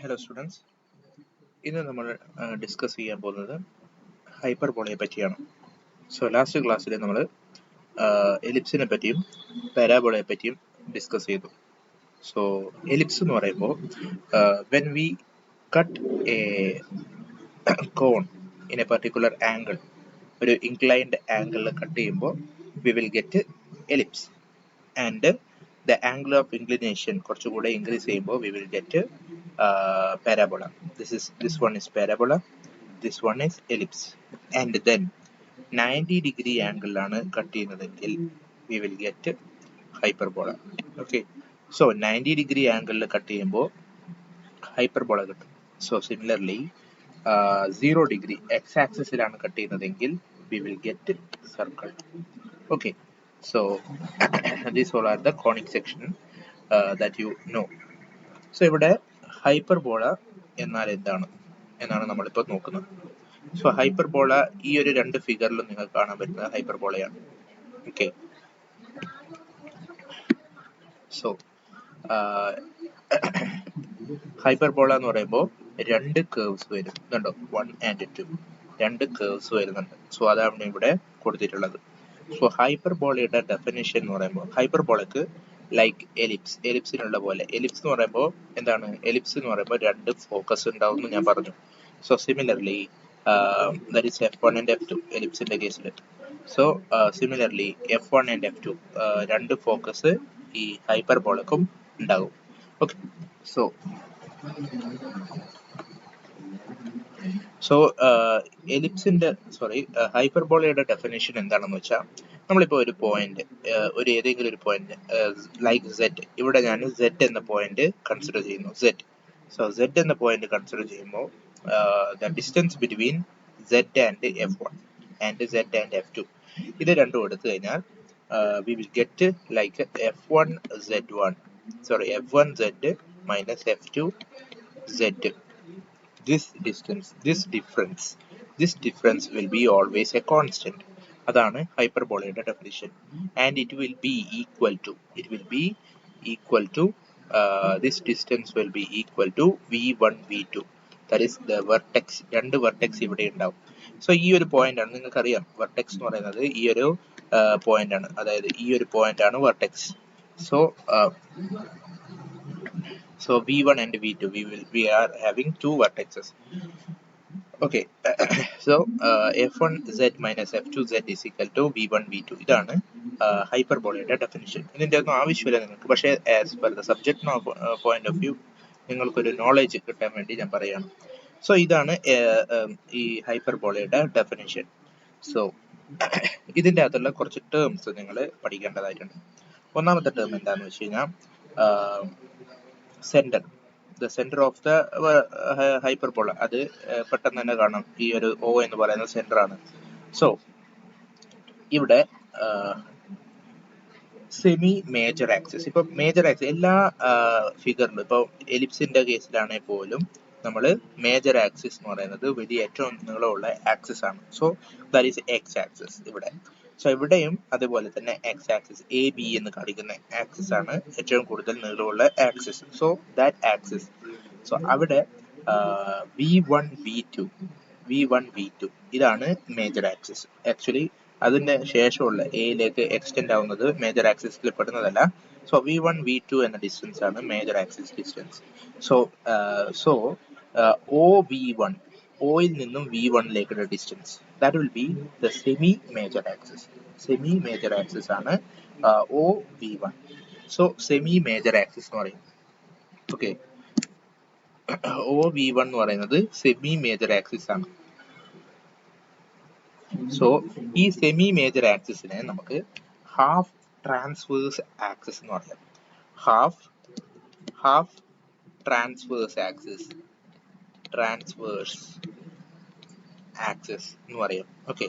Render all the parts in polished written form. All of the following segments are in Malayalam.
Hello students, ഇന്ന് നമ്മൾ ഡിസ്കസ് ചെയ്യാൻ പോകുന്നത് ഹൈപ്പർബോളയെ പറ്റിയാണ്. സോ ലാസ്റ്റ് ക്ലാസ്സിൽ നമ്മൾ എലിപ്സിനെ പറ്റിയും പാരാബോളയെ പറ്റിയും ഡിസ്കസ് ചെയ്തു. സോ എലിപ്സ് എന്ന് പറയുമ്പോൾ when we cut a cone in a particular angle, ഒരു ഇൻക്ലൈൻഡ് ആംഗിളിൽ കട്ട് ചെയ്യുമ്പോൾ we will get ellipse. And the angle of inclination കുറച്ചുകൂടെ increase ചെയ്യുമ്പോൾ we will get parabola. This one is parabola, this one is ellipse. And then 90 degree angle ആണ് കട്ട് ചെയ്യുന്നതെങ്കിൽ we will get hyperbola. Okay, so 90 degree angle cut ചെയ്യുമ്പോൾ hyperbola കിട്ടും. So similarly 0 degree x axis ലാണ് കട്ട് ചെയ്യുന്നതെങ്കിൽ we will get circle. Okay, so these all are the conic section that you know. So ഇവിടെ ഹൈപ്പർബോള എന്നാൽ എന്നാണ് നമ്മളിപ്പോൾ നോക്കുന്നത്. സോ ഹൈപ്പർബോള ഈ ഒരു രണ്ട് ഫിഗറിലും നിങ്ങൾക്ക് കാണാൻ പറ്റുന്നത് ഹൈപ്പർബോളയാണ്. ഓക്കെ, സോ ഹൈപ്പർബോള എന്ന് പറയുമ്പോൾ രണ്ട് കേർവ്സ് വരും. ഇതുണ്ടോ, 1 and 2 രണ്ട് കേർവ്സ് വരുന്നുണ്ട്. സോ അതാണ് ഇവിടെ കൊടുത്തിട്ടുള്ളത്. സോ ഹൈപ്പർബോളയുടെ ഡെഫിനിഷൻ എന്ന് പറയുമ്പോൾ ഹൈപ്പർബോളക്ക് ലൈക്ക് എലിപ്സിനുള്ള പോലെ, എലിപ്സ് എന്ന് പറയുമ്പോൾ എന്താണ്, എലിപ്സ് എന്ന് പറയുമ്പോൾ രണ്ട് ഫോക്കസ് ഉണ്ടാവും എന്ന് ഞാൻ പറഞ്ഞു. So similarly that is F1 and F2 എലിപ്സിന്റെ കേസിൽ. So similarly F1 and F2 രണ്ട് ഫോക്കസ് ഈ ഹൈപ്പർബോളക്കും ഉണ്ടാകും. ഓക്കെ, സോ എലിപ്സിന്റെ ഹൈപ്പർബോളയുടെ ഡെഫിനേഷൻ എന്താണെന്ന് വെച്ചാൽ, നമ്മളിപ്പോൾ ഒരു പോയിന്റ്, ഏതെങ്കിലും ഒരു പോയിന്റ് ലൈക്ക് Z, ഇവിടെ ഞാൻ Z എന്ന പോയിന്റ് കൺസിഡർ ചെയ്യുന്നു. സോ Z എന്ന പോയിന്റ് കൺസിഡർ ചെയ്യുമ്പോൾ the distance between Z and F1 and Z and F2 ഇത് രണ്ടും എടുത്തു കഴിഞ്ഞാൽ we will get like F1Z minus F2Z. This difference will be always a constant. അതാണ് ഹൈപ്പർബോളയുടെ definition. And it will be equal to this distance will be equal to V1 V2, that is the vertex. രണ്ട് വെർട്ടെക്സ് ഇവിടെ ഉണ്ടാവും. സോ ഈ ഒരു പോയിന്റ് ആണ്, നിങ്ങൾക്കറിയാം വെർട്ടെക്സ് എന്ന് പറയുന്നത് ഈ ഒരു പോയിന്റ് ആണ്, അതായത് ഈ ഒരു പോയിന്റ് ആണ് vertex. So V1 and V2 we are having two vertexes. Okay, so F1Z minus F2Z is equal to V1 V2. ഇതാണ് ഹൈപ്പർബോളയുടെ ഡെഫിനിഷൻ. ഇതിന്റെ ഒന്നും ആവശ്യമില്ല നിങ്ങൾക്ക്, പക്ഷേ as per the subject point of view നിങ്ങൾക്കൊരു നോളജ് കിട്ടാൻ വേണ്ടി ഞാൻ പറയാണ്. സോ ഇതാണ് ഈ ഹൈപ്പർബോളയുടെ ഡെഫിനിഷൻ. സോ ഇതിന്റെ അകത്തുള്ള കുറച്ച് ടേംസ് നിങ്ങൾ പഠിക്കേണ്ടതായിട്ടുണ്ട്. ഒന്നാമത്തെ ടേം എന്താന്ന് വെച്ച് കഴിഞ്ഞാൽ centre, the centre of the hyperbola. അത് പെട്ടെന്ന് തന്നെ കാണാം, ഈ ഒരു O എന്ന് പറയുന്ന സെന്റർ ആണ്. സോ ഇവിടെ സെമി മേജർ ആക്സിസ്, ഇപ്പൊ മേജർ ആക്സിസ് എല്ലാ ഫിഗറിലും, ഇപ്പൊ എലിപ്സിന്റെ കേസിലാണെങ്കിൽ പോലും നമ്മൾ മേജർ ആക്സിസ് എന്ന് പറയുന്നത് വലിയ ഏറ്റവും നീളമുള്ള ആക്സിസ് ആണ്. So that is X axis ഇവിടെ. സോ ഇവിടെയും അതുപോലെ തന്നെ എക്സ് ആക്സിസ്, AB എന്ന് കാണിക്കുന്ന ആക്സിസ് ആണ് ഏറ്റവും കൂടുതൽ നീളമുള്ള axis. So that axis, so അവിടെ V1 V2 ഇതാണ് മേജർ ആക്സിസ്. ആക്ച്വലി അതിന്റെ ശേഷമുള്ള എയിലേക്ക് എക്സ്റ്റെൻഡ് ആവുന്നത് മേജർ ആക്സിസിൽ പെടുന്നതല്ല. സോ V1 V2 എന്ന ഡിസ്റ്റൻസ് ആണ് major axis distance. So OV1, oil നിന്നും V1ലേക്കുള്ള distance, that will be the semi major axis ആണ് OV1. So semi major axis എന്ന് പറയും. ഓക്കെ, OV1 എന്ന് പറയുന്നത് സെമി മേജർ ആക്സിസ് ആണ്. സോ ഈ സെമി മേജർ ആക്സിസിനെ നമുക്ക് ഹാഫ് ട്രാൻസ്വേഴ്സ് ആക്സിസ് എന്ന് പറയാം. ഹാഫ് ട്രാൻസ്വേഴ്സ് ആക്സിസ് എന്ന് പറയും. Okay,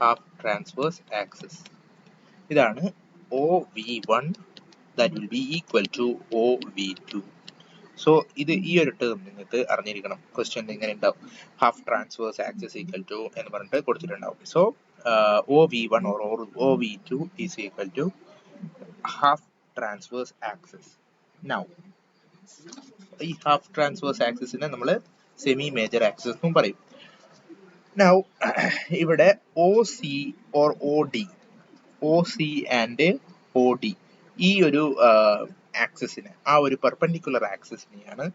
half transverse axis. ഇതാണ് OV1, that will be equal to OV2. So ഇത് ഈ ഒരു ടേം നിങ്ങൾക്ക് അറിഞ്ഞിരിക്കണം. ക്വസ്റ്റ്യൻ ഇങ്ങനെ ഉണ്ടാവും, half transverse axis equal to എന്ന് പറഞ്ഞിട്ട് കൊടുത്തിട്ടുണ്ടാവും. So OV1 or OV2 is equal to half transverse axis. Now ഈ ഹാഫ് ട്രാൻസ്വേഴ്സ് ആക്സിസിനെ നമ്മൾ സെമി മേജർ ആക്സിസ് എന്നും പറയും. നൗ ഇവിടെ OC or OC and OD ഈ ഒരു ആക്സിസിനെ, ആ ഒരു പെർപെൻഡിക്കുലർ ആക്സിസിനെയാണ്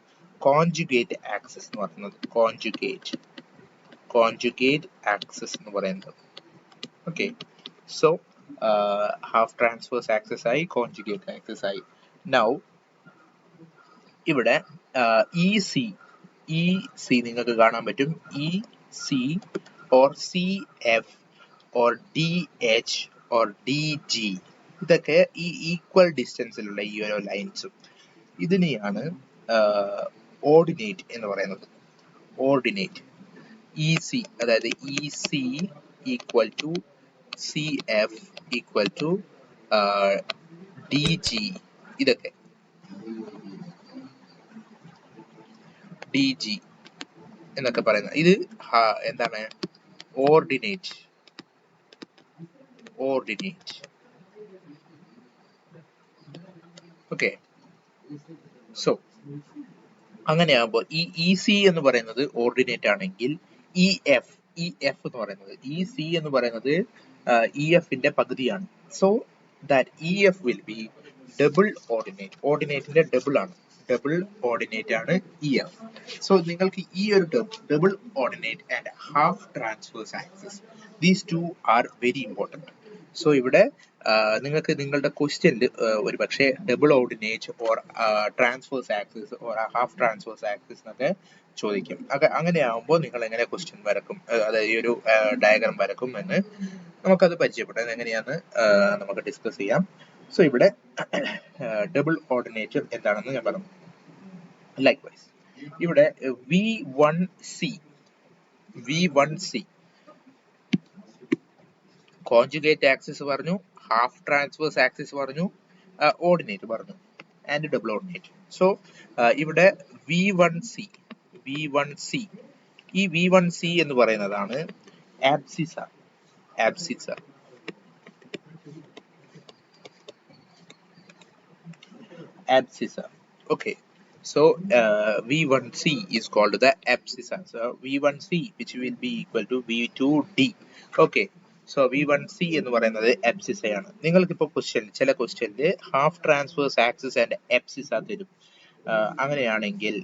കോൺജുഗേറ്റ് ആക്സിസ് എന്ന് പറയുന്നത്. കോൺജുഗേറ്റ് ആക്സിസ് എന്ന് പറയുന്നത്. Okay, so half transverse axis ആയി, കോൺജുഗേറ്റ് ആക്സിസ് ആയി. നൗ ഇവിടെ EC നിങ്ങൾക്ക് കാണാൻ പറ്റും. EC or CF or DH or DG ഇതൊക്കെ ഈ ഈക്വൽ ഡിസ്റ്റൻസിലുള്ള ഈ ഓരോ ലൈൻസും ഇതിനെയാണ് ഓർഡിനേറ്റ് എന്ന് പറയുന്നത്. ഓർഡിനേറ്റ് EC, അതായത് EC equal to CF equal to DG, ഇതൊക്കെ DG എന്നൊക്കെ പറയുന്നത് ഇത് എന്താണ്? ഓർഡിനേറ്റ്. ഓക്കെ, സോ അങ്ങനെയാകുമ്പോൾ ഈ EC എന്ന് പറയുന്നത് ഓർഡിനേറ്റ് ആണെങ്കിൽ EF എന്ന് പറയുന്നത്, EC എന്ന് പറയുന്നത് EFന്റെ പകുതിയാണ്. So that EF will be double ordinate. ഓർഡിനേറ്റിന്റെ ഡബിൾ ആണ്, ഡബിൾ ഓർഡിനേറ്റ് ആണ് EF. സോ നിങ്ങൾക്ക് ഈ ഒരു term double ordinate and half transverse axis, these two are very important. So ഇവിടെ നിങ്ങൾക്ക് നിങ്ങളുടെ ക്വസ്റ്റ്യനിൽ ഒരു പക്ഷേ double ordinate or transverse axis or half transverse axis എന്നൊക്കെ ചോദിക്കും. അങ്ങനെയാകുമ്പോൾ നിങ്ങൾ എങ്ങനെ ക്വസ്റ്റ്യൻ വരക്കും, അതായത് ഈ ഒരു ഡയഗ്രാം വരക്കും എന്ന് നമുക്കത് പരിചയപ്പെടാം. എങ്ങനെയാന്ന് നമുക്ക് ഡിസ്കസ് ചെയ്യാം. സോ ഇവിടെ ഡബിൾ ഓർഡിനേറ്റ് എന്താണെന്ന് ഞാൻ പറഞ്ഞു. ലൈക്വൈസ് ഇവിടെ V1C കോൺജുഗേറ്റ് ആക്സിസ് പറഞ്ഞു, ഹാഫ് ട്രാൻസ്വേഴ്സ് ആക്സിസ് പറഞ്ഞു, ഓർഡിനേറ്റ് പറഞ്ഞു ആൻഡ് ഡബിൾ ഓർഡിനേറ്റ്. സോ ഇവിടെ V1C ഈ V1C എന്ന് പറയുന്നതാണ് abscissa. Okay, so V1C is called the abscissa. So V1C which will be equal to V2D. Okay, so V1C എന്ന് പറയുന്നത് abscissa ആണ്. നിങ്ങൾക്കിപ്പോൾ ചില ക്വസ്റ്റ്യനിൽ half transverse axis and abscissa തരും. അങ്ങനെയാണെങ്കിൽ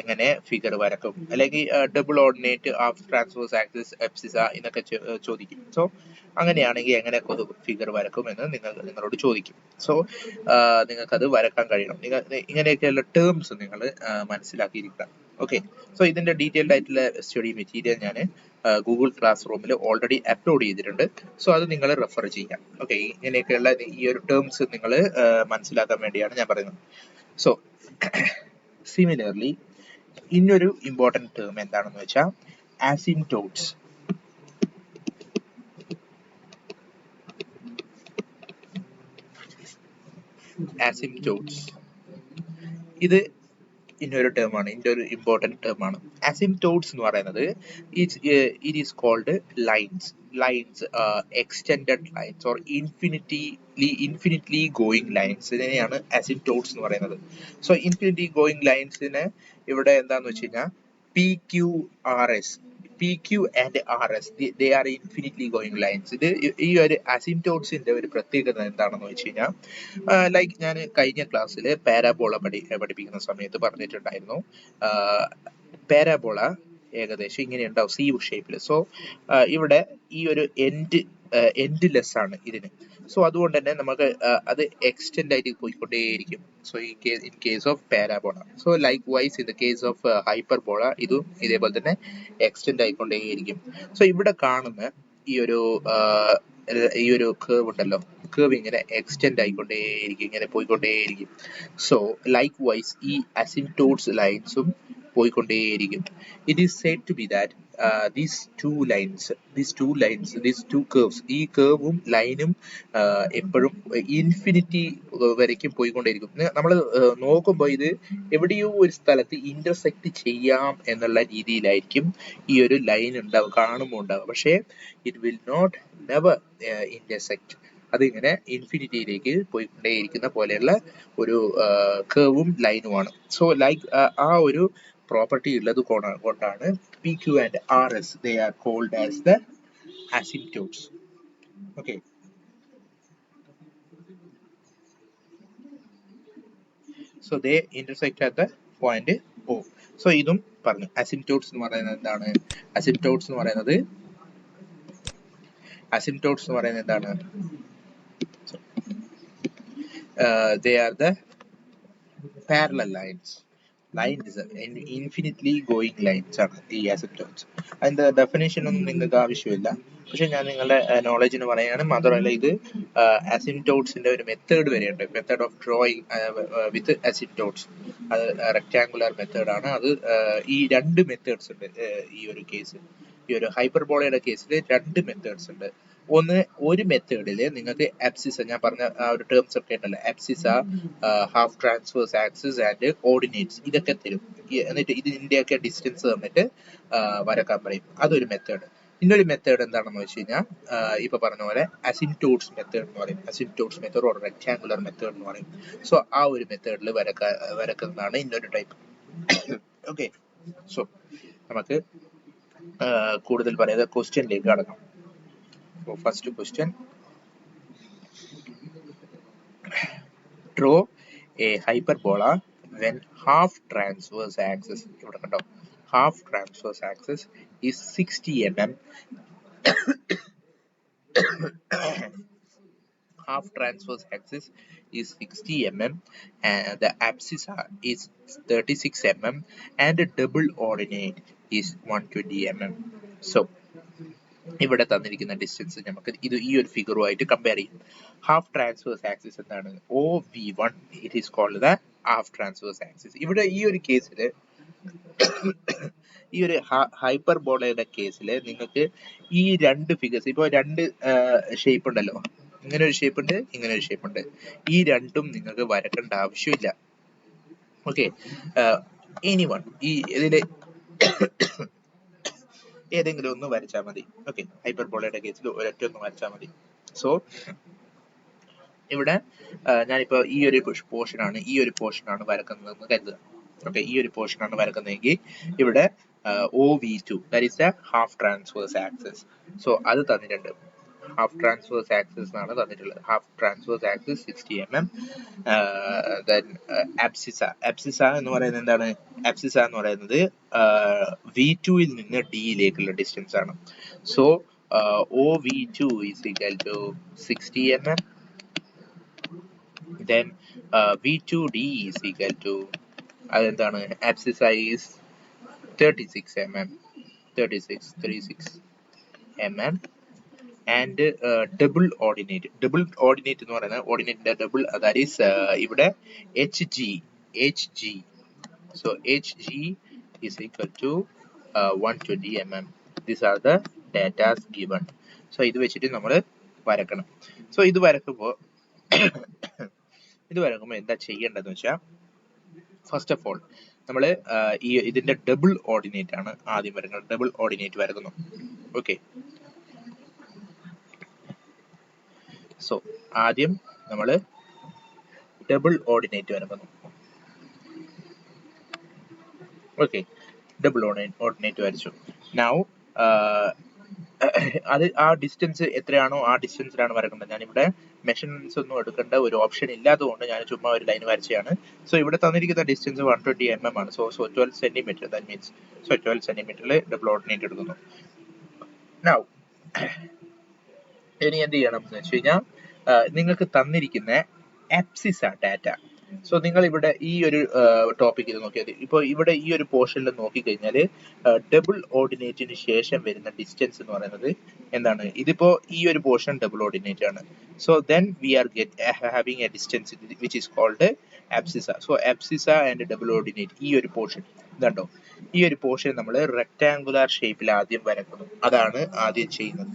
എങ്ങനെ ഫിഗർ വരക്കും, അല്ലെങ്കിൽ double ordinate half transverse axis abscissa എന്നൊക്കെ ചോദിക്കും. സോ അങ്ങനെയാണെങ്കിൽ എങ്ങനെ ഫിഗർ വരക്കും എന്ന് നിങ്ങളോട് ചോദിക്കും. സോ നിങ്ങൾക്കത് വരക്കാൻ കഴിയണം. ഇങ്ങനെയൊക്കെയുള്ള ടേംസ് നിങ്ങൾ മനസ്സിലാക്കിയിരിക്കുക. ഓക്കെ, സോ ഇതിന്റെ ഡീറ്റെയിൽഡ് ആയിട്ടുള്ള സ്റ്റഡി മെറ്റീരിയൽ ഞാൻ ഗൂഗിൾ ക്ലാസ് റൂമിൽ ഓൾറെഡി അപ്ലോഡ് ചെയ്തിട്ടുണ്ട്. സോ അത് നിങ്ങൾ റെഫർ ചെയ്യാം. ഓക്കെ, ഇങ്ങനെയൊക്കെയുള്ള ഈ ഒരു ടേംസ് നിങ്ങൾ മനസ്സിലാക്കാൻ വേണ്ടിയാണ് ഞാൻ പറയുന്നത്. സോ സിമിലർലി ഇന്നൊരു ഇമ്പോർട്ടൻറ്റ് ടേം എന്താണെന്ന് വെച്ചാൽ asymptotes. ഇത് ഇന്നൊരു ടേം ആണ്, ഇതിന്റെ ഒരു ഇമ്പോർട്ടൻറ്റ് ടേം ആണ്. asymptotes എന്ന് പറയുന്നത് it is called lines, extended lines or infinitely going lines. ഇതിനെയാണ് asymptotes എന്ന് പറയുന്നത്. സോ infinity going linesനെ ഇവിടെ എന്താന്ന് വെച്ച് കഴിഞ്ഞാൽ PQ and RS, they are infinitely going lines. ഇത് ഈ ഒരു asymptotesന്റെ ഒരു പ്രത്യേകത എന്താണെന്ന് വെച്ച് കഴിഞ്ഞാൽ, ലൈക്ക് ഞാൻ കഴിഞ്ഞ ക്ലാസ്സിൽ പാരാബോള പഠിപ്പിക്കുന്ന സമയത്ത് പറഞ്ഞിട്ടുണ്ടായിരുന്നു. പാരാബോള ഏകദേശം ഇങ്ങനെ ഉണ്ടാവും, C ഷേപ്പിൽ. സോ ഇവിടെ ഈ ഒരു എൻഡ്ലെസ് ആണ് ഇതിന്. സോ അതുകൊണ്ട് തന്നെ നമുക്ക് അത് എക്സ്റ്റെൻഡ് ആയിട്ട് പോയിക്കൊണ്ടേയിരിക്കും. So in case of parabola. So likewise in the case of hyperbola ഇതും ഇതേപോലെ തന്നെ എക്സ്റ്റെൻഡ് ആയിക്കൊണ്ടേയിരിക്കും. സോ ഇവിടെ കാണുന്ന ഈ ഒരു കേർവ് ഉണ്ടല്ലോ, കേർവ് ഇങ്ങനെ എക്സ്റ്റെൻഡ് ആയിക്കൊണ്ടേയിരിക്കും, ഇങ്ങനെ പോയിക്കൊണ്ടേയിരിക്കും. സോ ലൈക്ക് വൈസ് ഈ അസിംപ്റ്റോട്സ് ലൈൻസും പോയിക്കൊണ്ടേയിരിക്കും. It is said to be that these two curves, ഈ കേർവും ലൈനും എപ്പോഴും ഇൻഫിനിറ്റി വരയ്ക്കും പോയിക്കൊണ്ടേയിരിക്കും. നമ്മൾ നോക്കുമ്പോൾ ഇത് എവിടെയോ ഒരു സ്ഥലത്ത് ഇന്റർസെക്ട് ചെയ്യാം എന്നുള്ള രീതിയിലായിരിക്കും ഈ ഒരു ലൈൻ കാണുമ്പോൾ ഉണ്ടാവുക. പക്ഷേ it will not never intersect. അതിങ്ങനെ ഇൻഫിനിറ്റിയിലേക്ക് പോയിക്കൊണ്ടേയിരിക്കുന്ന പോലെയുള്ള ഒരു കർവും ലൈനുമാണ്. സോ ലൈക്ക് ആ ഒരു പ്രോപ്പർട്ടി ഉള്ളത് കൊണ്ടാണ് PQ and RS they are called as the asymptotes. Okay. So they intersect at the point O. So ഇതും പറഞ്ഞു. Asymptotes എന്ന് പറയുന്നത് എന്താണ്? Asymptotes എന്ന് പറയുന്നത് എന്താണ്? They are the parallel lines. Lines infinitely going lines ആണ് ഈ asymptotes. അതിന്റെ ഡെഫിനേഷൻ ഒന്നും നിങ്ങൾക്ക് ആവശ്യമില്ല. പക്ഷെ ഞാൻ നിങ്ങളുടെ നോളജിന് പറയാണ്. മാത്രമല്ല ഇത് asymptotesന്റെ ഒരു മെത്തേഡ് വരെയുണ്ട്. Method of drawing with asymptotes. അത് റെക്ടാങ്കുലർ മെത്തേഡ് ആണ്. അത് ഈ രണ്ട് മെത്തേഡ്സ് ഉണ്ട് ഈ ഒരു കേസിൽ. ഈ ഒരു ഹൈപ്പർബോളയുടെ കേസിൽ രണ്ട് മെത്തേഡ്സ് ഉണ്ട്. ഒരു മെത്തേഡില് നിങ്ങൾക്ക് abscissa, ഞാൻ പറഞ്ഞ ആ ഒരു ടേംസ് ഒക്കെ ഉണ്ടല്ലോ, abscissa, half transverse axis and ordinates, ഇതൊക്കെ തരും. എന്നിട്ട് ഇതിന്റെയൊക്കെ ഡിസ്റ്റൻസ് തന്നിട്ട് വരക്കാൻ പറയും. അതൊരു മെത്തേഡ്. ഇന്നൊരു മെത്തേഡ് എന്താണെന്ന് വെച്ച് കഴിഞ്ഞാൽ ഇപ്പൊ പറഞ്ഞ പോലെ അസിംപ്റ്റോട്സ് മെത്തേഡ് എന്ന് പറയും. അസിംപ്റ്റോട്സ് മെത്തേഡ് ഓർ റെക്ടാങ്കുലർ മെത്തേഡ് എന്ന് പറയും. സോ ആ ഒരു മെത്തേഡിൽ വരക്കുന്നതാണ് ഇന്നൊരു ടൈപ്പ്. ഓക്കെ. സോ നമുക്ക് കൂടുതൽ പറയുന്നത് ക്വസ്റ്റ്യനിലേക്ക് കടക്കാം. So first question, draw a hyperbola when half transverse axis, half transverse axis is 60 mm. Half transverse axis is 60 mm and the abscissa is 36 mm and the double ordinate is 120 mm. So ഇവിടെ തന്നിരിക്കുന്ന ഡിസ്റ്റൻസ് നമുക്ക് ഇത് ഈ ഒരു ഫിഗറുമായിട്ട് കമ്പയർ ചെയ്യും. ഹാഫ് ട്രാൻസ്വേഴ്സ് ആക്സിസ് എന്താണ്? OV1, it is called the half transverse axis. ഇവിടെ ഈ ഒരു കേസിൽ, ഈ ഒരു ഹൈപ്പർബോളയുടെ കേസിൽ നിങ്ങൾക്ക് ഈ രണ്ട് ഫിഗേഴ്സ്, ഇപ്പോൾ രണ്ട് ഷേപ്പ് ഉണ്ടല്ലോ, ഇങ്ങനെ ഒരു ഷേപ്പ് ഉണ്ട്, ഇങ്ങനെ ഒരു ഷേപ്പ് ഉണ്ട്. ഈ രണ്ടും നിങ്ങൾക്ക് വരക്കേണ്ട ആവശ്യമില്ല. ഓക്കെ. എനിവൺ ഈ ഇതില് ഏതെങ്കിലും ഒന്ന് വരച്ചാൽ മതി. ഓക്കെ. ഹൈപ്പർബോളയുടെ കേസിൽ ഒരൊറ്റ ഒന്ന് വരച്ചാൽ മതി. സോ ഇവിടെ ഞാനിപ്പോ ഈ ഒരു പോർഷനാണ് വരക്കുന്നതെന്ന് കരുതുക. ഓക്കെ. ഈ ഒരു പോർഷനാണ് വരക്കുന്നതെങ്കിൽ ഇവിടെ OV2, that is the half transverse axis. So അത് തന്നിട്ടുണ്ട്. ഹാഫ് ട്രാൻസ്വേഴ്സ് ആക്സിസ് ആണ് തന്നിട്ടുള്ളത്. Half transverse axis 60 mm. Abscissa എന്ന് പറയുന്നത് എന്താണ്? അബ്സിസ എന്ന് പറയുന്നത് V2-ൽ നിന്ന് D-യിലേക്കുള്ള ഡിസ്റ്റൻസ് ആണ്. So OV2 is equal to 60 mm. Then V2D is equal to, അതെന്താണ്? Abscissa is 36 mm. And double ordinate എന്ന് പറയുന്നത് ഓർഡിനേറ്റിന്റെ ഡബിൾ, that is ഇവിടെ HG. So HG is equal to 120 mm. These are the data given. So ഇത് വെച്ചിട്ട് നമ്മൾ വരക്കണം. സോ ഇത് വരക്കുമ്പോൾ എന്താ ചെയ്യേണ്ടതെന്ന് വെച്ചാൽ, ഫസ്റ്റ് ഓഫ് ഓൾ നമ്മൾ ഇതിന്റെ ഡബിൾ ഓർഡിനേറ്റ് ആണ് ആദ്യം വരക്കുന്നത്. ഡബിൾ ഓർഡിനേറ്റ് വരക്കുന്നു. ഓക്കെ. സോ ആദ്യം നമ്മൾ ഡബിൾ ഓർഡിനേറ്റ് വരക്കുന്നു. ഓക്കെ. ഡബിൾ ഓർഡിനേറ്റ് വരച്ചു. നൗ അത് ആ ഡിസ്റ്റൻസ് എത്രയാണോ ആ ഡിസ്റ്റൻസിലാണ് വരക്കേണ്ടത്. ഞാനിവിടെ മെഷർമെന്റ്സ് ഒന്നും എടുക്കേണ്ട ഒരു ഓപ്ഷൻ ഇല്ലാത്തതുകൊണ്ട് ഞാൻ ചുമ്മാ ഒരു ലൈൻ വരച്ചതാണ്. സോ ഇവിടെ തന്നിരിക്കുന്ന ഡിസ്റ്റൻസ് 120 mm ആണ്. സോ 12 സെന്റിമീറ്റർ, ദാറ്റ് മീൻസ് 12 സെന്റിമീറ്ററിൽ ഡബിൾ ഓർഡിനേറ്റ് എടുക്കുന്നു. നൗ ഇനി എന്ത് ചെയ്യണം എന്ന് വെച്ച് കഴിഞ്ഞാൽ, നിങ്ങൾക്ക് തന്നിരിക്കുന്ന അബ്സിസ ഡാറ്റ. സോ നിങ്ങൾ ഇവിടെ ഈ ഒരു ടോപ്പിക് ഇത് നോക്കിയാൽ, ഇപ്പോൾ ഇവിടെ ഈ ഒരു പോർഷനിൽ നോക്കിക്കഴിഞ്ഞാൽ ഡബിൾ ഓർഡിനേറ്റിന് ശേഷം വരുന്ന ഡിസ്റ്റൻസ് എന്ന് പറയുന്നത് എന്താണ്? ഇതിപ്പോ ഈ ഒരു പോർഷൻ ഡബിൾ ഓർഡിനേറ്റ് ആണ്. So then we are having a distance which is called abscissa. So abscissa and double ordinate, ഈ ഒരു പോർഷൻ ഇതുണ്ടോ, ഈ ഒരു പോർഷൻ നമ്മൾ റെക്ടാങ്കുലർ ഷേപ്പിൽ ആദ്യം വരക്കുന്നു. അതാണ് ആദ്യം ചെയ്യുന്നത്.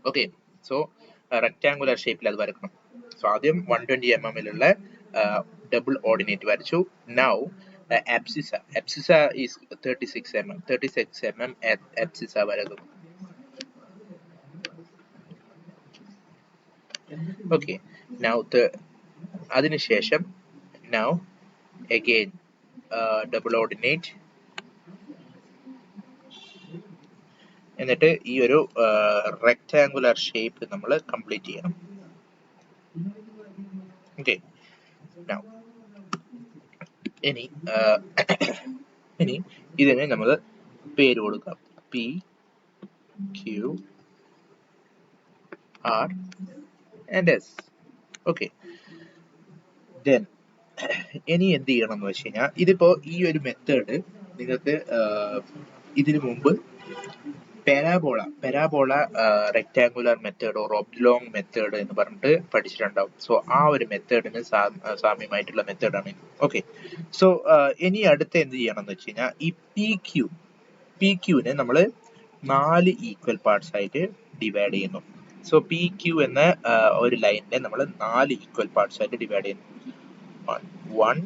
ഓക്കെ. സോ റെക്ടാങ്കുലർ ഷേപ്പിൽ അത് വരക്കണം. സോ ആദ്യം 120 mm ഡബിൾ ഓർഡിനേറ്റ് വരച്ചു. Now abscissa. Abscissa is 36 mm. 36 mm abscissa വരുന്നു. Okay. Now അതിനുശേഷം now again double ordinate. എന്നിട്ട് ഈ ഒരു rectangular shape നമ്മൾ കംപ്ലീറ്റ് ചെയ്യണം. Okay. Now ഇനി ഇതിനെ നമ്മൾ പേര് കൊടുക്കാം. P Q R and S. Okay. Then ഇനി എന്ത് ചെയ്യണം എന്ന് വെച്ച് കഴിഞ്ഞാൽ ഇതിപ്പോ ഈ ഒരു മെത്തേഡ് നിങ്ങൾക്ക് ഇതിനു മുമ്പ് parabola rectangular method or oblong method എന്ന് പറഞ്ഞിട്ട് പഠിച്ചിട്ടുണ്ടാവും. സോ ആ ഒരു മെത്തേഡിന് സാമ്യമായിട്ടുള്ള മെത്തേഡാണ്. ഓക്കെ. സോ ഇനി അടുത്ത എന്ത് ചെയ്യണം എന്ന് വെച്ച് കഴിഞ്ഞാൽ ഈ പി ക്യൂനെ നമ്മൾ 4 ഈക്വൽ പാർട്സ് ആയിട്ട് ഡിവൈഡ് ചെയ്യുന്നു. സോ പി ക്യൂ എന്ന ഒരു ലൈനിനെ നമ്മൾ 4 ഈക്വൽ പാർട്സ് ആയിട്ട് ഡിവൈഡ് ചെയ്യുന്നു. 1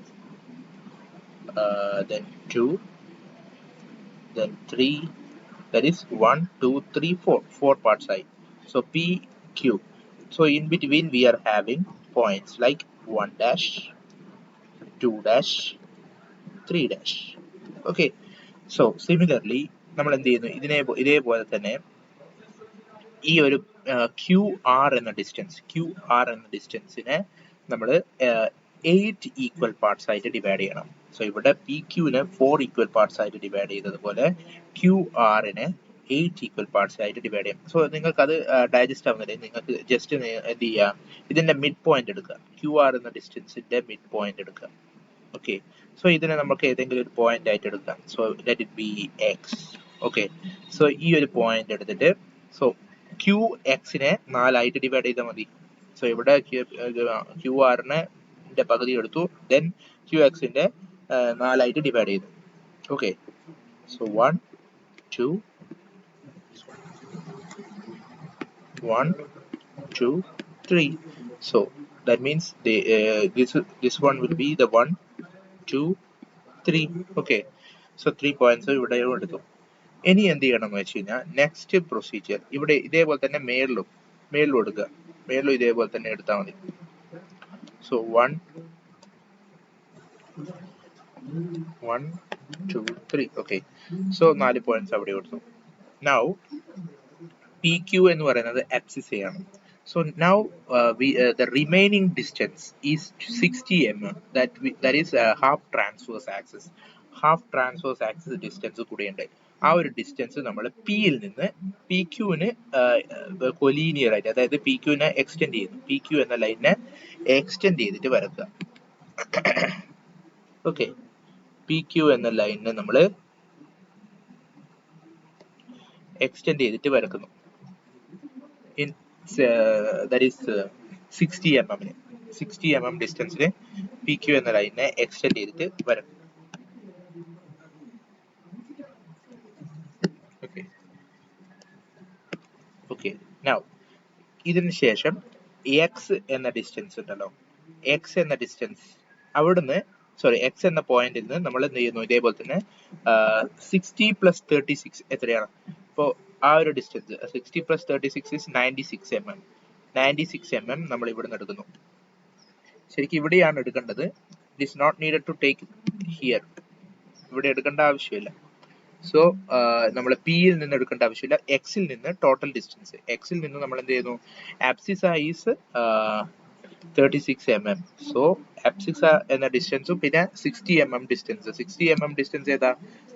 then 2 then 3, that is 1 2 3 4 parts I. So P Q. So in between we are having points like 1 dash 2 dash 3 dash. Okay. So similarly നമ്മൾ എന്ത് ചെയ്യുന്നു ഇതേപോലെ തന്നെ ഈ ഒരു QR എന്ന ഡിസ്റ്റൻസിനെ നമ്മൾ 8 ഈക്വൽ പാർട്സ് ആയിട്ട് ഡിവൈഡ് ചെയ്യണം. സോ ഇവിടെ പി ക്യൂവിനെ 4 ഈക്വൽ പാർട്സ് ആയിട്ട് ഡിവൈഡ് ചെയ്തതുപോലെ QR-നെ 8 ഈക്വൽ പാർട്സ് ആയിട്ട് ഡിവൈഡ് ചെയ്യാം. സോ നിങ്ങൾക്ക് അത് ഡൈജസ്റ്റ് ആവുന്നില്ല. നിങ്ങൾക്ക് ജസ്റ്റ് എന്ത് ചെയ്യാം, ഇതിന്റെ മിഡ് പോയിന്റ് എടുക്കുക. QR എന്ന ഡിസ്റ്റൻസിന്റെ മിഡ് പോയിന്റ് എടുക്കുക. ഓക്കെ. സോ ഇതിനെ നമുക്ക് ഏതെങ്കിലും ഒരു പോയിന്റ് ആയിട്ട് എടുക്കാം. So let it B X. Okay. So ഈ ഒരു പോയിന്റ് എടുത്തിട്ട് സോ QX-നെ 4 ആയിട്ട് ഡിവൈഡ് ചെയ്താൽ മതി. സോ ഇവിടെ QR-നെ പകുതി എടുത്തു, ദെൻ QX-ന്റെ 4 ആയിട്ട് ഡിവൈഡ് ചെയ്തു. Okay. So 1 2 3. So that means this one will be the 1 2 3. Okay. So 3 points ഇവിടെ എടുത്തു. ഇനി എന്ത് ചെയ്യണം എന്ന് വെച്ച് കഴിഞ്ഞാൽ നെക്സ്റ്റ് പ്രൊസീജിയർ ഇവിടെ ഇതേപോലെ തന്നെ മേളിലും എടുക്കുക. മേളിലും ഇതേപോലെ തന്നെ എടുത്താൽ മതി. സോ 1 2 3. ഓക്കെ. സോ 4 പോയിന്റ്സ് അവിടെ കൊടുത്തു. നൗ PQ എന്ന് പറയുന്നത് abscissa-യാണ്. So now the remaining distance is 60 mm. That is half transverse axis. Half transverse axis distance കൂടിയുണ്ട്. ആ ഒരു ഡിസ്റ്റൻസ് നമ്മൾ പിയിൽ നിന്ന് പി ക്യൂവിന് കൊലീനിയർ ആയിട്ട്, അതായത് പി ക്യൂവിനെ എക്സ്റ്റെൻഡ് ചെയ്യുന്നു. പി ക്യൂ എന്ന ലൈനിനെ എക്സ്റ്റെൻഡ് ചെയ്തിട്ട് വരക്കുക. ഓക്കെ. പി ക്യൂ എന്ന ലൈനിനെ നമ്മൾ എക്സ്റ്റെൻഡ് ചെയ്തിട്ട് വരക്കുന്നു. That is 60 mm ഡിസ്റ്റൻസിന് പി ക്യൂ എന്ന ലൈനിനെ എക്സ്റ്റെൻഡ് ചെയ്തിട്ട് വരണം. ഓക്കെ. നൗ ഇതിന് ശേഷം എക്സ് എന്ന ഡിസ്റ്റൻസ് ഉണ്ടല്ലോ, എക്സ് എന്ന ഡിസ്റ്റൻസ് അവിടുന്ന് എക്സ് എന്ന പോയിന്റിൽ നിന്ന് നമ്മൾ എന്ത് ചെയ്യുന്നു, ഇതേപോലെ തന്നെ 60 + 36 എത്രയാണ്? ഇപ്പോൾ ആ ഒരു ഡിസ്റ്റൻസ് 60 + 36 is 96 mm. 96 mm നമ്മൾ ഇവിടുന്ന് എടുക്കുന്നു. ശരിക്കും ഇവിടെയാണ് എടുക്കേണ്ടത്. It is not needed to take here. ഇവിടെ എടുക്കേണ്ട ആവശ്യമില്ല. സോ നമ്മൾ പിയിൽ നിന്ന് എടുക്കേണ്ട ആവശ്യമില്ല. എക്സിൽ നിന്ന് ടോട്ടൽ ഡിസ്റ്റൻസ്, എക്സിൽ നിന്ന് നമ്മൾ എന്ത് ചെയ്യുന്നു, abscissa is 36 mm. So abscissa എന്ന ഡിസ്റ്റൻസും പിന്നെ 60 mm ഡിസ്റ്റൻസ്. 60 mm ഡിസ്റ്റൻസ് ഏതാ?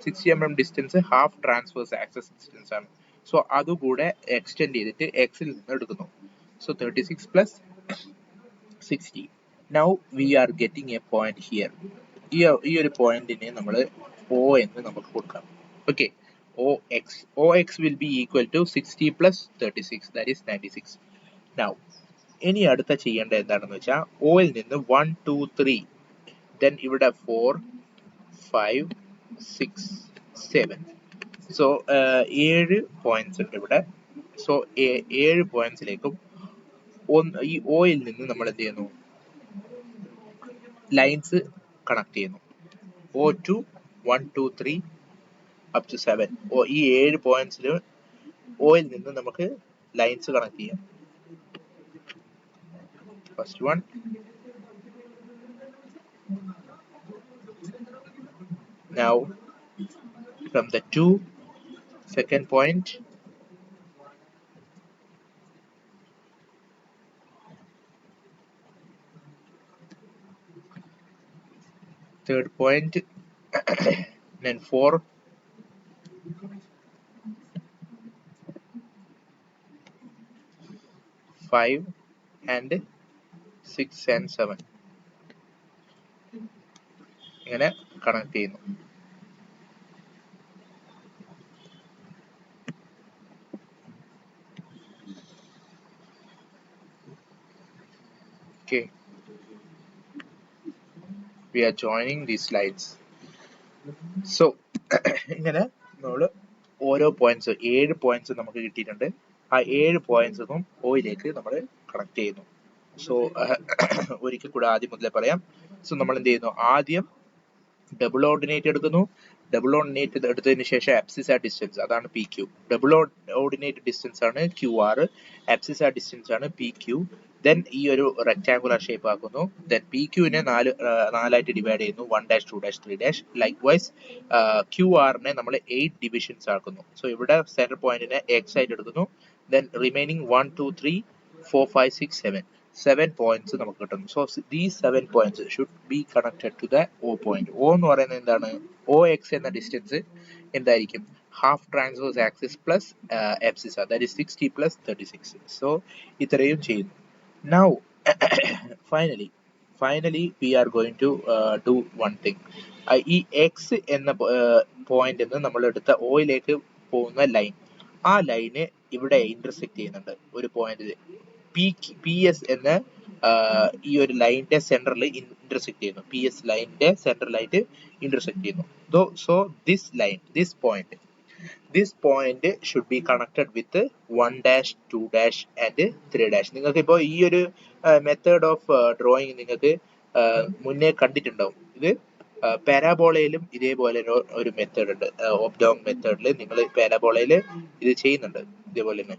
60 mm distance half transverse access distance ആണ്. സോ അതുകൂടെ എക്സ്റ്റെൻഡ് ചെയ്തിട്ട് എക്സിൽ നിന്ന് എടുക്കുന്നു. So 36 + 60. Now we are getting A point here. ഈ ഒരു പോയിന്റിനെ നമ്മൾ O എന്ന് നമുക്ക് കൊടുക്കാം. Okay. OX will be equal to 60 + 36, that is 96. Now ഇനി അടുത്ത ചെയ്യേണ്ടത് എന്താണെന്ന് വെച്ചാൽ ഓയിൽ നിന്ന് 1 2 3 then ഇവിടെ 4 5 6 7. സോ 7 പോയിന്റ്സ് ഉണ്ട് ഇവിടെ. സോ 7 പോയിന്റ്സിലേക്കും ഈ ഓയിൽ നിന്ന് നമ്മൾ എന്ത് ചെയ്യുന്നു, ലൈൻസ് കണക്ട് ചെയ്യുന്നു. O2 1 2 3 up to 7. ഈ 7 പോയിന്റ്സിൽ ഓയിൽ നിന്ന് നമുക്ക് ലൈൻസ് കണക്ട് ചെയ്യാം. First one, now from the 2 second point, third point, then 4, 5 and 6 and 7 ഇങ്ങനെ കണക്ട് ചെയ്യുന്നു. Okay, we are joining these lines. So ഇങ്ങനെ നമ്മൾ ഓരോ പോയിന്റ്സ് 7 പോയിന്റ്സ് നമുക്ക് കിട്ടിയിട്ടുണ്ട്. ആ 7 പോയിന്റ്സും ഓയിലേക്ക് നമ്മൾ കണക്ട് ചെയ്യുന്നു. സോ ഒരിക്കൽ കൂടെ ആദ്യം മുതലേ പറയാം. സോ നമ്മൾ എന്ത് ചെയ്യുന്നു, ആദ്യം ഡബിൾ ഓർഡിനേറ്റ് എടുക്കുന്നു. ഡബിൾ ഓർഡിനേറ്റ് എടുത്തതിന് ശേഷം അബ്സിസ ഡിസ്റ്റൻസ്, അതാണ് P Q. Double ordinate distance ആണ് ക്യു ആർ, അബ്സിസ ഡിസ്റ്റൻസ് ആണ് പി ക്യൂ. ദെൻ ഈ ഒരു റെക്ടാങ്കുലർ ഷേപ്പ് ആക്കുന്നു. ദെൻ പി ക്യൂവിനെ നാലായിട്ട് ഡിവൈഡ് ചെയ്യുന്നു, 1 dash 2 dash 3 dash. Likewise Q ആറിനെ നമ്മൾ 8 ഡിവിഷൻസ് ആക്കുന്നു. സോ ഇവിടെ സെന്റർ പോയിന്റിനെ എക്സ് ആയിട്ട് എടുക്കുന്നു. ദെൻ റിമൈനിങ് 1 2 3 4 5 6 7 7 പോയിന്റ്സ് നമുക്ക് കിട്ടുന്നു. So these 7 points should be connected to the O point. O എന്ന് പറയുന്നത് എന്താണ്, OX എന്ന ഡിസ്റ്റൻസ് എന്തായിരിക്കും, half transverse axis plus abscissa, that is 60 plus 36. So ഇത്രയും ചെയ്യുന്നു. Now finally we are going to do one thing. ഈ എക്സ് എന്ന പോയിന്റ് നിന്ന് നമ്മൾ എടുത്ത ഓയിലേക്ക് പോകുന്ന ലൈൻ, ആ ലൈന് ഇവിടെ ഇന്റർസെക്ട് ചെയ്യുന്നുണ്ട് ഒരു പോയിന്റിൽ. പി എസ് എന്ന ഈ ഒരു ലൈനിന്റെ സെന്ററിൽ ഇന്റർസെക്ട് ചെയ്യുന്നു. പി എസ് ലൈനിന്റെ സെന്ററിലായിട്ട് ഇന്റർസെക്ട് ചെയ്യുന്നു. So this point should be connected with 1 dash 2 dash and 3 dash. നിങ്ങൾക്ക് ഇപ്പോൾ ഈ ഒരു മെത്തേഡ് ഓഫ് ഡ്രോയിങ് നിങ്ങൾക്ക് മുന്നേ കണ്ടിട്ടുണ്ടാവും. ഇത് പാരാബോളയിലും ഇതേപോലെ ഒരു മെത്തേഡ് ഉണ്ട്. ഒബ്ലോങ് മെത്തേഡിൽ നിങ്ങൾ പാരാബോളയിൽ ഇത് ചെയ്യുന്നുണ്ട് ഇതേപോലെ തന്നെ.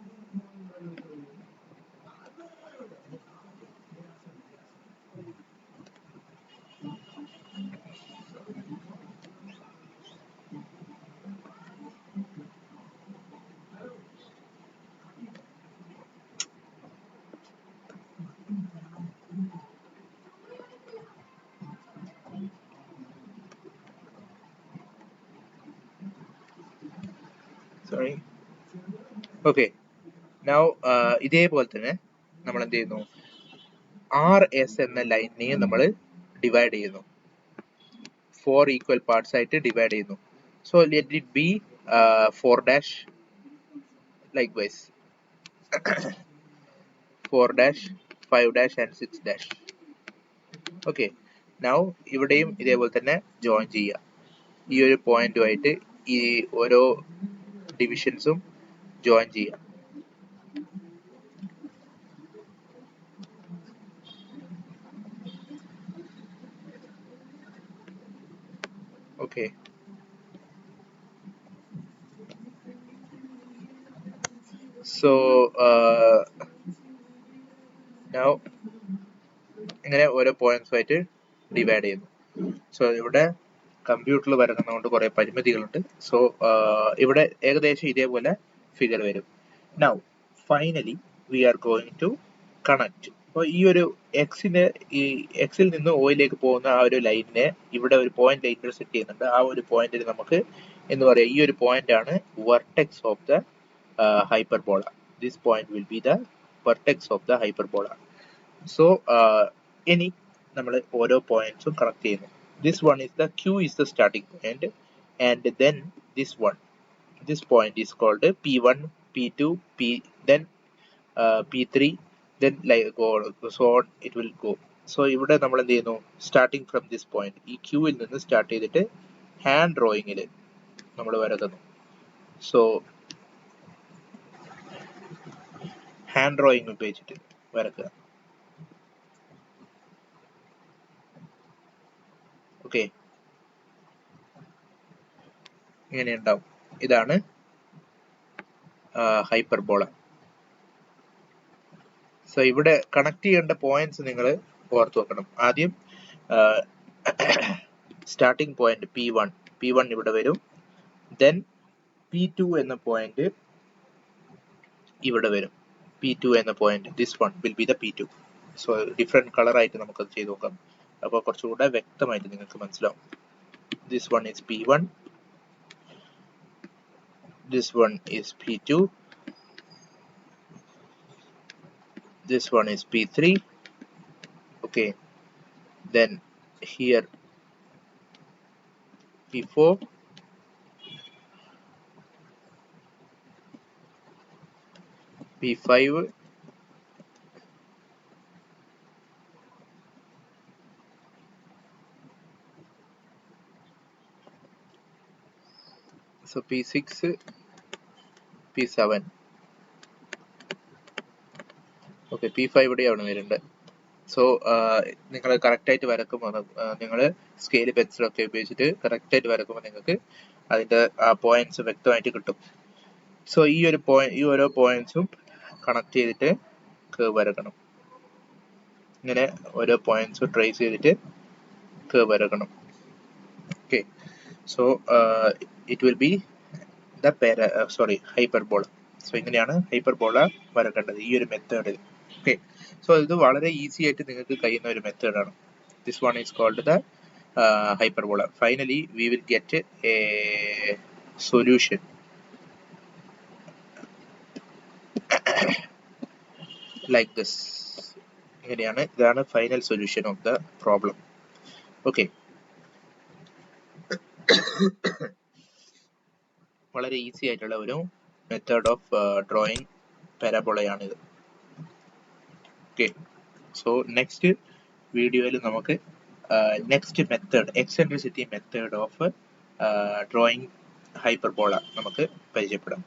സോറി. ഓക്കെ, നൗ ഇതേപോലെ തന്നെ നമ്മൾ എന്ത് ചെയ്യുന്നു, ആർ എസ് എന്ന ലൈനിനെയും നമ്മൾ ഡിവൈഡ് ചെയ്യുന്നു. 4 ഈക്വൽ പാർട്സ് ആയിട്ട് ഡിവൈഡ് ചെയ്യുന്നു. So let it be 4 dash, likewise 4 dash 5 dash and 6 dash. Okay, now ഇവിടെയും ഇതേപോലെ തന്നെ ജോയിൻ ചെയ്യുക. ഈ ഒരു പോയിന്റുമായിട്ട് ഈ ഓരോ ഡിവിഷൻസും ജോയിൻ ചെയ്യുക. ഓക്കെ, സോ നൗ ഇങ്ങനെ ഓരോ പോയിന്റ്സ് ആയിട്ട് ഡിവൈഡ് ചെയ്യുന്നു. സോ ഇവിടെ കമ്പ്യൂട്ടറിൽ വരക്കുന്നതുകൊണ്ട് കുറെ പരിമിതികളുണ്ട്. സോ ഇവിടെ ഏകദേശം ഇതേപോലെ ഫിഗർ വരും. Now finally we are going to connect. അപ്പോൾ ഈ ഒരു എക്സിൽ നിന്ന് ഓയിലേക്ക് പോകുന്ന ആ ഒരു ലൈനിനെ ഇവിടെ ഒരു പോയിന്റ് ഇന്റർസെക്ട് ചെയ്യുന്നുണ്ട്. ആ ഒരു പോയിന്റിൽ നമുക്ക് എന്ന് പറയാം, ഈ ഒരു പോയിന്റ് ആണ് vertex of the hyperbola. This point will be the vertex of the hyperbola. So ഇനി നമ്മൾ ഓരോ പോയിന്റ്സും കണക്ട് ചെയ്യുന്നു. This one is the Q is the starting point, and then this point is called P1, P2, then P3, then like so on it will go. So ഇവിടെ നമ്മൾ എന്ത് ചെയ്യുന്നു, സ്റ്റാർട്ടിങ് ഫ്രം ദിസ് പോയിന്റ്, ഈ ക്യൂവിൽ നിന്ന് സ്റ്റാർട്ട് ചെയ്തിട്ട് ഹാൻഡ് ഡ്രോയിങ്ങിൽ നമ്മൾ വരക്കുന്നു. സോ ഹാൻഡ് ഡ്രോയിങ് ഉപയോഗിച്ചിട്ട് വരക്കുക. ഓക്കെ, ഇങ്ങനെ ഉണ്ടാവും. ഇതാണ് ഹൈപ്പർബോള. സോ ഇവിടെ കണക്ട് ചെയ്യേണ്ട പോയിന്റ്സ് നിങ്ങൾ ഓർത്ത് വെക്കണം. ആദ്യം സ്റ്റാർട്ടിംഗ് പോയിന്റ് P1 ഇവിടെ വരും. ദെൻ P2 എന്ന പോയിന്റ് ഇവിടെ വരും. P2 എന്ന point, this one will be the P2. So different colour ആയിട്ട് നമുക്കത് ചെയ്ത് നോക്കാം. അപ്പോൾ കുറച്ചുകൂടെ വ്യക്തമായിട്ട് നിങ്ങൾക്ക് മനസ്സിലാവും. This one is P1, this one is P2, this one is P3. Okay, then here P4, P5, so P6, P7. Okay, P5 ഇവിടെയാണ് വരുന്നത്. സോ നിങ്ങൾ കറക്റ്റായിട്ട് വരക്കുമ്പോൾ നിങ്ങൾ സ്കെയിൽ പെൻസിലൊക്കെ ഉപയോഗിച്ചിട്ട് കറക്റ്റായിട്ട് വരക്കുമ്പോൾ നിങ്ങൾക്ക് അതിൻ്റെ പോയിന്റ്സ് വ്യക്തമായിട്ട് കിട്ടും. സോ ഈ ഓരോ പോയിന്റ്സും കണക്ട് ചെയ്തിട്ട് കേവ് വരക്കണം. ഇങ്ങനെ ഓരോ പോയിന്റ്സും ട്രേസ് ചെയ്തിട്ട് കേവ് വരക്കണം. Okay, so it will be the hyperbola. സോ ഇങ്ങനെയാണ് ഹൈപ്പർബോള വരക്കേണ്ടത്, ഈ ഒരു മെത്തേഡിൽ. ഓക്കെ, സോ ഇത് വളരെ ഈസി ആയിട്ട് നിങ്ങൾക്ക് കഴിയുന്ന ഒരു മെത്തേഡാണ്. This one is called the hyperbola. Finally we will get a solution like this. ഇതാണ് final solution of the problem. Okay, വളരെ ഈസി ആയിട്ടുള്ള ഒരു മെത്തേഡ് ഓഫ് ഡ്രോയിങ് പാരാബോളയാണിത്. ഓക്കെ, സോ നെക്സ്റ്റ് വീഡിയോയിൽ നമുക്ക് next method, eccentricity method of drawing hyperbola നമുക്ക് പരിചയപ്പെടാം.